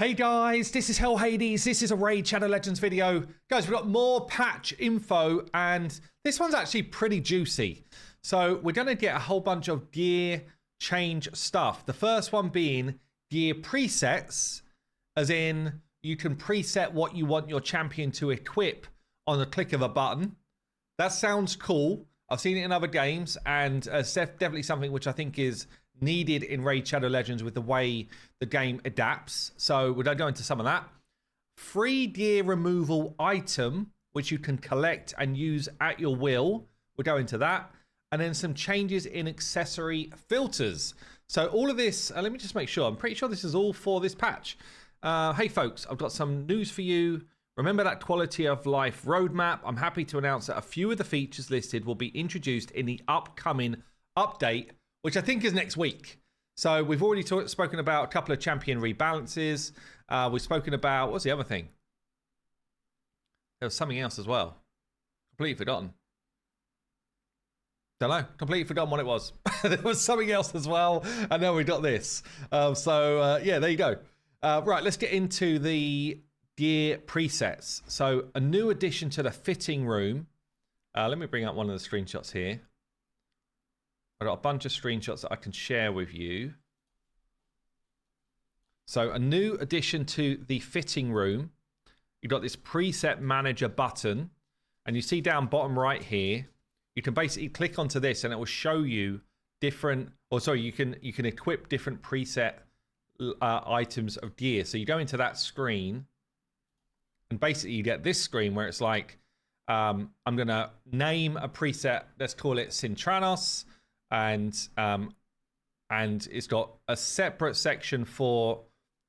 Hey guys, this is Hell Hades. This is a Raid Shadow Legends video. Guys, we've got more patch info and this one's actually pretty juicy. So we're going to get a whole bunch of gear change stuff. The first one being gear presets, as in you can preset what you want your champion to equip on the click of a button. That sounds cool. I've seen it in other games and it's definitely something which I think is needed in Raid Shadow Legends with the way the game adapts. So we're going to go into some of that. Free gear removal item, which you can collect and use at your will. We'll go into that. And then some changes in accessory filters. So all of this, let me just make sure. I'm pretty sure this is all for this patch. Hey folks, I've got some news for you. Remember that quality of life roadmap? I'm happy to announce that a few of the features listed will be introduced in the upcoming update, which I think is next week. So we've already spoken about a couple of champion rebalances. We've spoken about, what's the other thing? There was something else as well. Completely forgotten. Don't know. Completely forgotten what it was. There was something else as well. And now we got this. Yeah, there you go. Right, let's get into the gear presets. So a new addition to the fitting room. Let me bring up one of the screenshots here. I've got a bunch of screenshots that I can share with you. So a new addition to the fitting room. You've got this preset manager button. And you see down bottom right here, you can basically click onto this and it will show you different, you can equip different preset items of gear. So you go into that screen and basically you get this screen where it's like, I'm going to name a preset. Let's call it Cintranos. And it's got a separate section for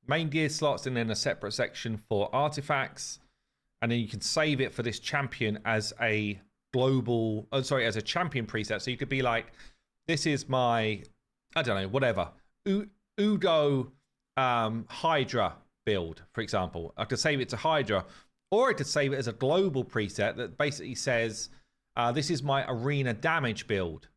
main gear slots and then a separate section for artifacts. And then you can save it for this champion as a global, as a champion preset. So you could be like, this is my, I don't know, whatever, Ugo Hydra build, for example. I could save it to Hydra, or I could save it as a global preset that basically says, this is my arena damage build.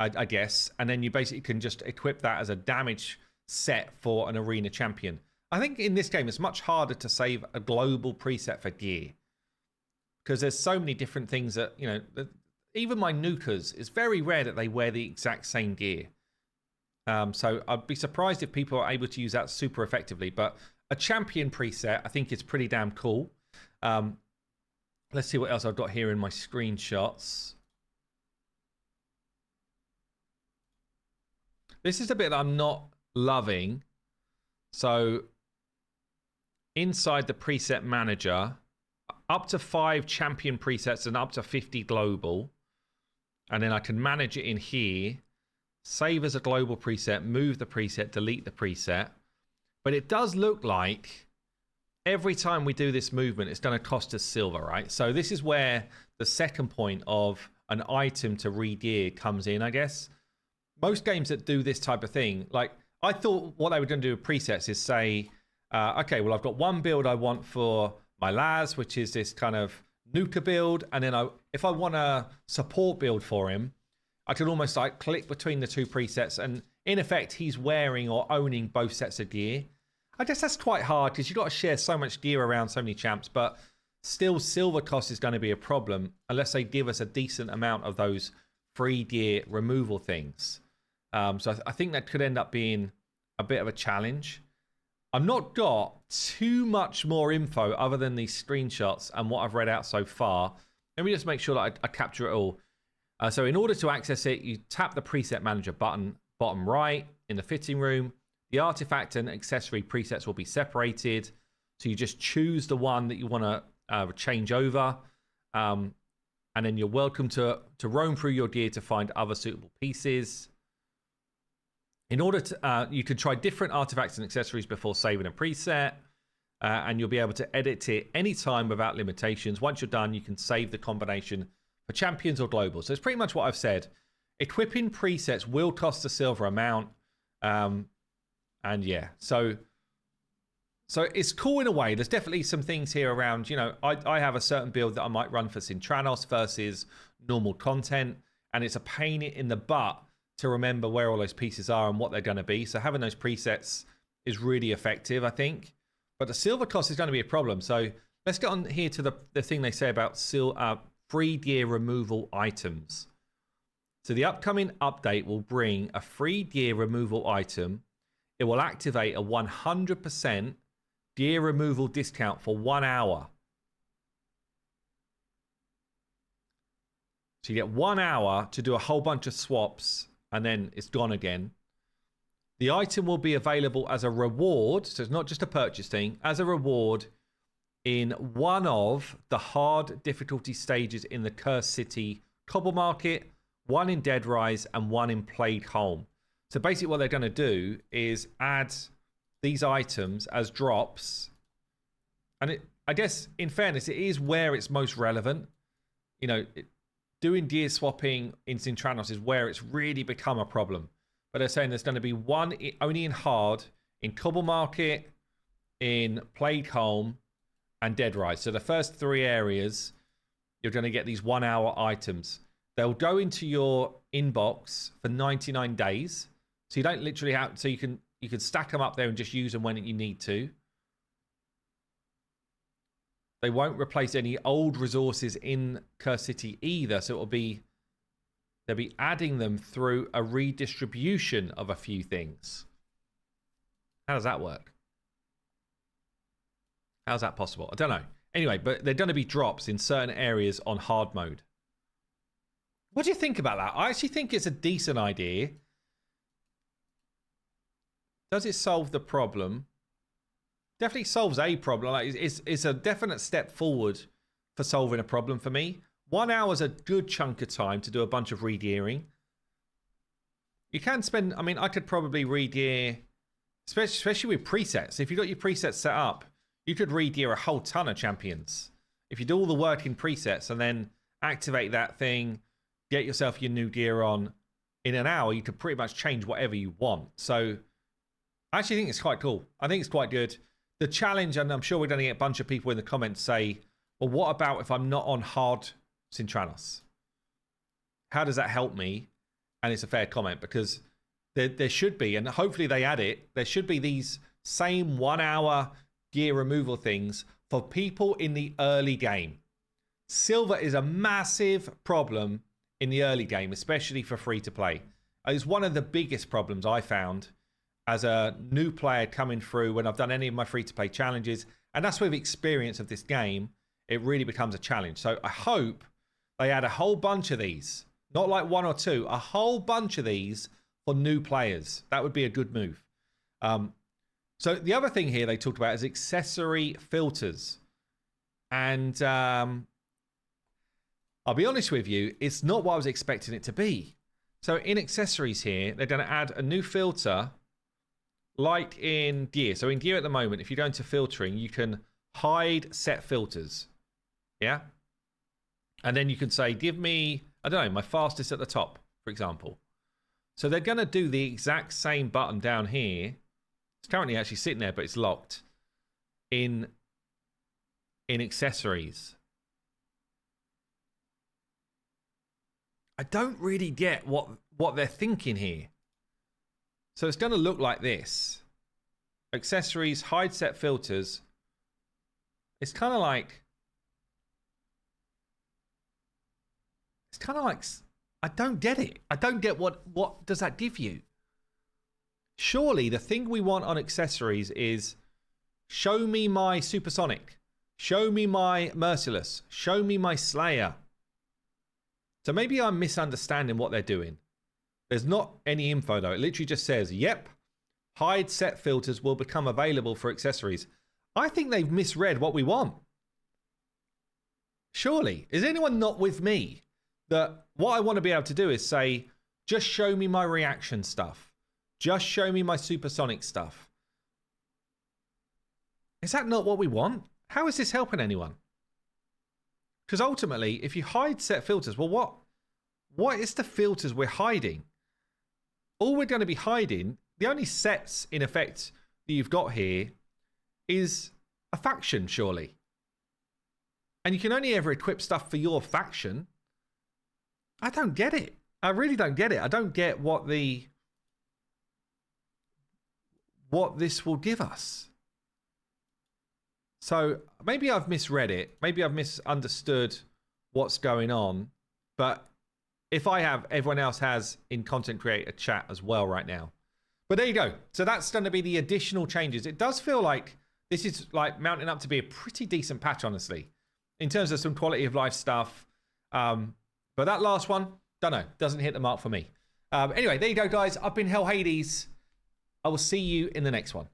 I guess, and then you basically can just equip that as a damage set for an arena champion. I think in this game it's much harder to save a global preset for gear because there's so many different things that, you know, even my nukers, it's very rare that they wear the exact same gear. So I'd be surprised if people are able to use that super effectively, but a champion preset I think is pretty damn cool. Let's see what else I've got here in my screenshots. This is the bit that I'm not loving. So inside the preset manager, up to 5 champion presets and up to 50 global. And then I can manage it in here, save as a global preset, move the preset, delete the preset. But it does look like every time we do this movement, it's going to cost us silver, right? So this is where the second point of an item to re-gear comes in, I guess. Most games that do this type of thing, like I thought what they were going to do with presets is say, okay, well, I've got one build I want for my Laz, which is this kind of nuker build. And then if I want a support build for him, I can almost like click between the two presets. And in effect, he's wearing or owning both sets of gear. I guess that's quite hard because you've got to share so much gear around so many champs. But still, silver cost is going to be a problem unless they give us a decent amount of those free gear removal things. So I think that could end up being a bit of a challenge. I've not got too much more info other than these screenshots and what I've read out so far. Let me just make sure that I capture it all. So in order to access it, you tap the preset manager button, bottom right in the fitting room. The artifact and accessory presets will be separated. So you just choose the one that you want to change over. And then you're welcome to roam through your gear to find other suitable pieces. In order to, you can try different artifacts and accessories before saving a preset, and you'll be able to edit it anytime without limitations. Once you're done, you can save the combination for champions or global. So it's pretty much what I've said. Equipping presets will cost a silver amount, and yeah, so it's cool in a way. There's definitely some things here around, you know, I have a certain build that I might run for Cintranos versus normal content, and it's a pain in the butt to remember where all those pieces are and what they're going to be. So having those presets is really effective, I think. But the silver cost is going to be a problem. So let's get on here to the thing they say about free gear removal items. So the upcoming update will bring a free gear removal item. It will activate a 100% gear removal discount for 1 hour. So you get 1 hour to do a whole bunch of swaps, and then it's gone again. The item will be available as a reward, so it's not just a purchase thing, as a reward in one of the hard difficulty stages in the Cursed City Cobble Market, one in Dead Rise, and one in Plague Home. So basically what they're going to do is add these items as drops. And I guess, in fairness, it is where it's most relevant. You know, doing gear swapping in Sintranos is where it's really become a problem. But they're saying there's going to be one only in hard, in Cobble Market, in Plague Home, and Dead Rise. So the first 3 areas, you're going to get these 1 hour items. They'll go into your inbox for 99 days. So you don't literally have, so you can stack them up there and just use them when you need to. They won't replace any old resources in Cursed City either. So they'll be adding them through a redistribution of a few things. How does that work? How's that possible? I don't know. Anyway, but they're going to be drops in certain areas on hard mode. What do you think about that? I actually think it's a decent idea. Does it solve the problem? Definitely solves a problem. Like it's a definite step forward for solving a problem for me. 1 hour is a good chunk of time to do a bunch of re-gearing. You can spend, I mean, I could probably re-gear, especially with presets. If you've got your presets set up, you could re-gear a whole ton of champions. If you do all the work in presets and then activate that thing, get yourself your new gear on in an hour, you could pretty much change whatever you want. So I actually think it's quite cool. I think it's quite good. The challenge, and I'm sure we're going to get a bunch of people in the comments say, well, what about if I'm not on hard Sintranos? How does that help me? And it's a fair comment because there should be, and hopefully they add it, there should be these same 1 hour gear removal things for people in the early game. Silver is a massive problem in the early game, especially for free to play. It's one of the biggest problems I found as a new player coming through when I've done any of my free to play challenges. And that's with experience of this game, it really becomes a challenge. So I hope they add a whole bunch of these, not like 1 or 2, a whole bunch of these for new players. That would be a good move. So the other thing here they talked about is accessory filters. And I'll be honest with you, it's not what I was expecting it to be. So in accessories here, they're going to add a new filter like in gear. So in gear at the moment, if you go into filtering, you can hide set filters. Yeah. And then you can say, give me, I don't know, my fastest at the top, for example. So they're going to do the exact same button down here. It's currently actually sitting there, but it's locked in accessories. I don't really get what they're thinking here. So it's going to look like this. Accessories, hide set filters. It's kind of like, I don't get it. I don't get what does that give you? Surely the thing we want on accessories is show me my supersonic, show me my merciless, show me my slayer. So maybe I'm misunderstanding what they're doing. There's not any info though. It literally just says, yep, hide set filters will become available for accessories. I think they've misread what we want. Surely. Is anyone not with me? That what I want to be able to do is say, just show me my reaction stuff. Just show me my supersonic stuff. Is that not what we want? How is this helping anyone? Because ultimately, if you hide set filters, well, what is the filters we're hiding? All we're going to be hiding, the only sets in effect that you've got here is a faction, surely. And you can only ever equip stuff for your faction. I don't get it. I really don't get it. I don't get what this will give us. So maybe I've misread it. Maybe I've misunderstood what's going on. But if I have, everyone else has in Content Creator chat as well right now. But there you go. So that's going to be the additional changes. It does feel like this is like mounting up to be a pretty decent patch, honestly, in terms of some quality of life stuff. But that last one, don't know, doesn't hit the mark for me. Anyway, there you go, guys. I've been Hell Hades. I will see you in the next one.